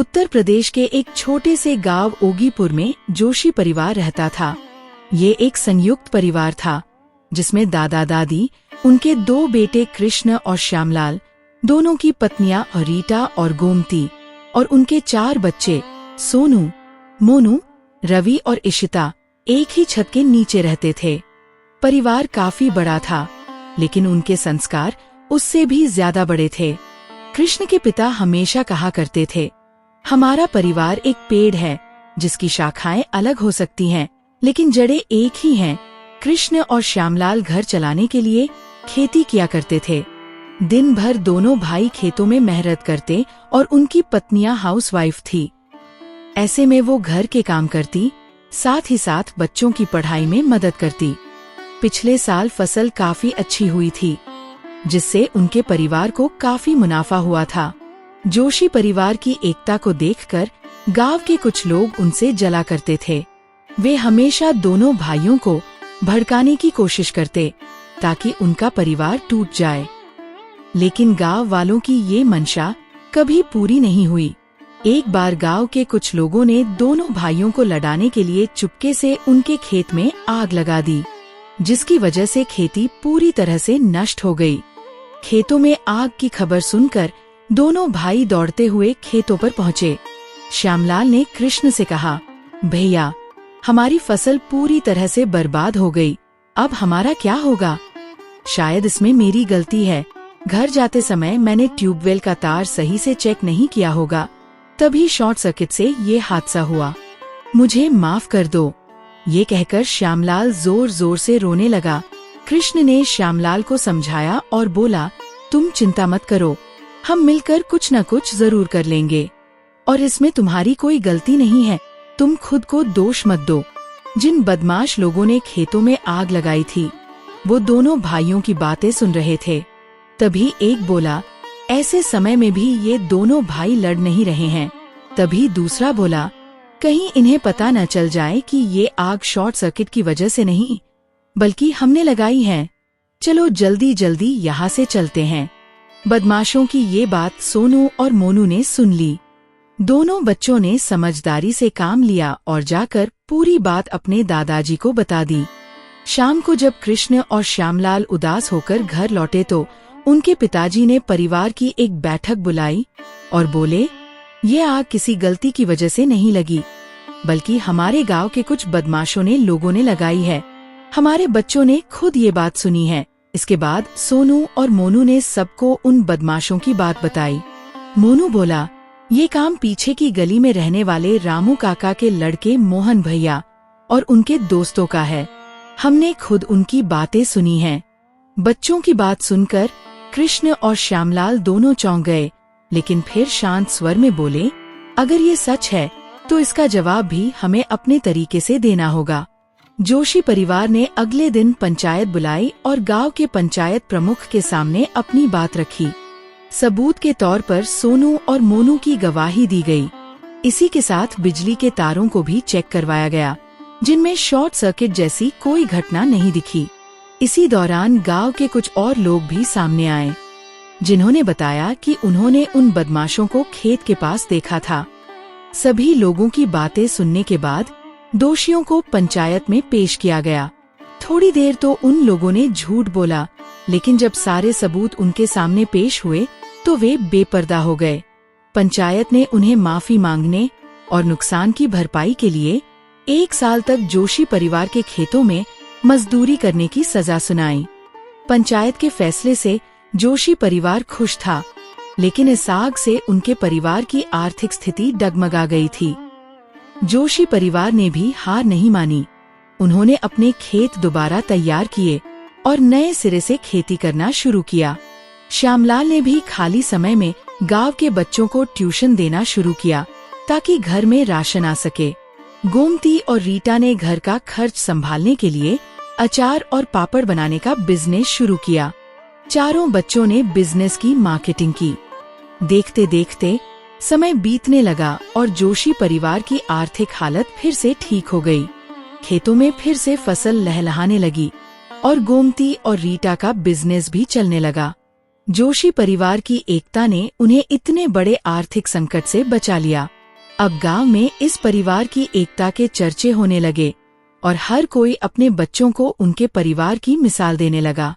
उत्तर प्रदेश के एक छोटे से गांव ओगीपुर में जोशी परिवार रहता था। ये एक संयुक्त परिवार था जिसमें दादा दादी, उनके 2 बेटे कृष्ण और श्यामलाल, दोनों की पत्नियां रीटा और गोमती और उनके 4 बच्चे सोनू, मोनू, रवि और इशिता एक ही छत के नीचे रहते थे। परिवार काफी बड़ा था, लेकिन उनके संस्कार उससे भी ज्यादा बड़े थे। कृष्ण के पिता हमेशा कहा करते थे, हमारा परिवार एक पेड़ है जिसकी शाखाएं अलग हो सकती हैं, लेकिन जड़ें एक ही हैं। कृष्ण और श्यामलाल घर चलाने के लिए खेती किया करते थे। दिन भर दोनों भाई खेतों में मेहनत करते और उनकी पत्नियां हाउसवाइफ थी। ऐसे में वो घर के काम करती, साथ ही साथ बच्चों की पढ़ाई में मदद करती। पिछले साल फसल काफी अच्छी हुई थी, जिससे उनके परिवार को काफी मुनाफा हुआ था। जोशी परिवार की एकता को देखकर गांव के कुछ लोग उनसे जला करते थे। वे हमेशा दोनों भाइयों को भड़काने की कोशिश करते ताकि उनका परिवार टूट जाए, लेकिन गांव वालों की ये मंशा कभी पूरी नहीं हुई। एक बार गांव के कुछ लोगों ने दोनों भाइयों को लड़ाने के लिए चुपके से उनके खेत में आग लगा दी, जिसकी वजह से खेती पूरी तरह से नष्ट हो गई। खेतों में आग की खबर सुनकर दोनों भाई दौड़ते हुए खेतों पर पहुँचे। श्यामलाल ने कृष्ण से कहा, भैया, हमारी फसल पूरी तरह से बर्बाद हो गई, अब हमारा क्या होगा? शायद इसमें मेरी गलती है। घर जाते समय मैंने ट्यूबवेल का तार सही से चेक नहीं किया होगा, तभी शॉर्ट सर्किट से ये हादसा हुआ। मुझे माफ कर दो। ये कहकर श्यामलाल जोर जोर से रोने लगा। कृष्ण ने श्यामलाल को समझाया और बोला, तुम चिंता मत करो, हम मिलकर कुछ न कुछ जरूर कर लेंगे, और इसमें तुम्हारी कोई गलती नहीं है, तुम खुद को दोष मत दो। जिन बदमाश लोगों ने खेतों में आग लगाई थी, वो दोनों भाइयों की बातें सुन रहे थे। तभी एक बोला, ऐसे समय में भी ये दोनों भाई लड़ नहीं रहे हैं। तभी दूसरा बोला, कहीं इन्हें पता न चल जाए कि ये आग शॉर्ट सर्किट की वजह से नहीं, बल्कि हमने लगाई है। चलो जल्दी जल्दी यहाँ से चलते हैं। बदमाशों की ये बात सोनू और मोनू ने सुन ली। दोनों बच्चों ने समझदारी से काम लिया और जाकर पूरी बात अपने दादाजी को बता दी। शाम को जब कृष्ण और श्यामलाल उदास होकर घर लौटे तो उनके पिताजी ने परिवार की एक बैठक बुलाई और बोले, ये आग किसी गलती की वजह से नहीं लगी, बल्कि हमारे गांव के कुछ बदमाशों ने लोगों ने लगाई है। हमारे बच्चों ने खुद ये बात सुनी है। इसके बाद सोनू और मोनू ने सबको उन बदमाशों की बात बताई। मोनू बोला, ये काम पीछे की गली में रहने वाले रामू काका के लड़के मोहन भैया और उनके दोस्तों का है। हमने खुद उनकी बातें सुनी हैं। बच्चों की बात सुनकर कृष्ण और श्यामलाल दोनों चौंक गए, लेकिन फिर शांत स्वर में बोले, अगर ये सच है तो इसका जवाब भी हमें अपने तरीके से देना होगा। जोशी परिवार ने अगले दिन पंचायत बुलाई और गांव के पंचायत प्रमुख के सामने अपनी बात रखी। सबूत के तौर पर सोनू और मोनू की गवाही दी गई। इसी के साथ बिजली के तारों को भी चेक करवाया गया, जिनमें शॉर्ट सर्किट जैसी कोई घटना नहीं दिखी। इसी दौरान गांव के कुछ और लोग भी सामने आए, जिन्होंने बताया कि उन्होंने उन बदमाशों को खेत के पास देखा था। सभी लोगों की बातें सुनने के बाद दोषियों को पंचायत में पेश किया गया। थोड़ी देर तो उन लोगों ने झूठ बोला, लेकिन जब सारे सबूत उनके सामने पेश हुए तो वे बेपर्दा हो गए। पंचायत ने उन्हें माफी मांगने और नुकसान की भरपाई के लिए 1 साल तक जोशी परिवार के खेतों में मजदूरी करने की सजा सुनाई। पंचायत के फैसले से जोशी परिवार खुश था, लेकिन इस आग से उनके परिवार की आर्थिक स्थिति डगमगा गई थी। जोशी परिवार ने भी हार नहीं मानी। उन्होंने अपने खेत दोबारा तैयार किए और नए सिरे से खेती करना शुरू किया। श्यामलाल ने भी खाली समय में गांव के बच्चों को ट्यूशन देना शुरू किया ताकि घर में राशन आ सके। गोमती और रीटा ने घर का खर्च संभालने के लिए अचार और पापड़ बनाने का बिजनेस शुरू किया। चारों बच्चों ने बिजनेस की मार्केटिंग की। देखते देखते समय बीतने लगा और जोशी परिवार की आर्थिक हालत फिर से ठीक हो गई। खेतों में फिर से फसल लहलहाने लगी और गोमती और रीटा का बिजनेस भी चलने लगा। जोशी परिवार की एकता ने उन्हें इतने बड़े आर्थिक संकट से बचा लिया। अब गांव में इस परिवार की एकता के चर्चे होने लगे और हर कोई अपने बच्चों को उनके परिवार की मिसाल देने लगा।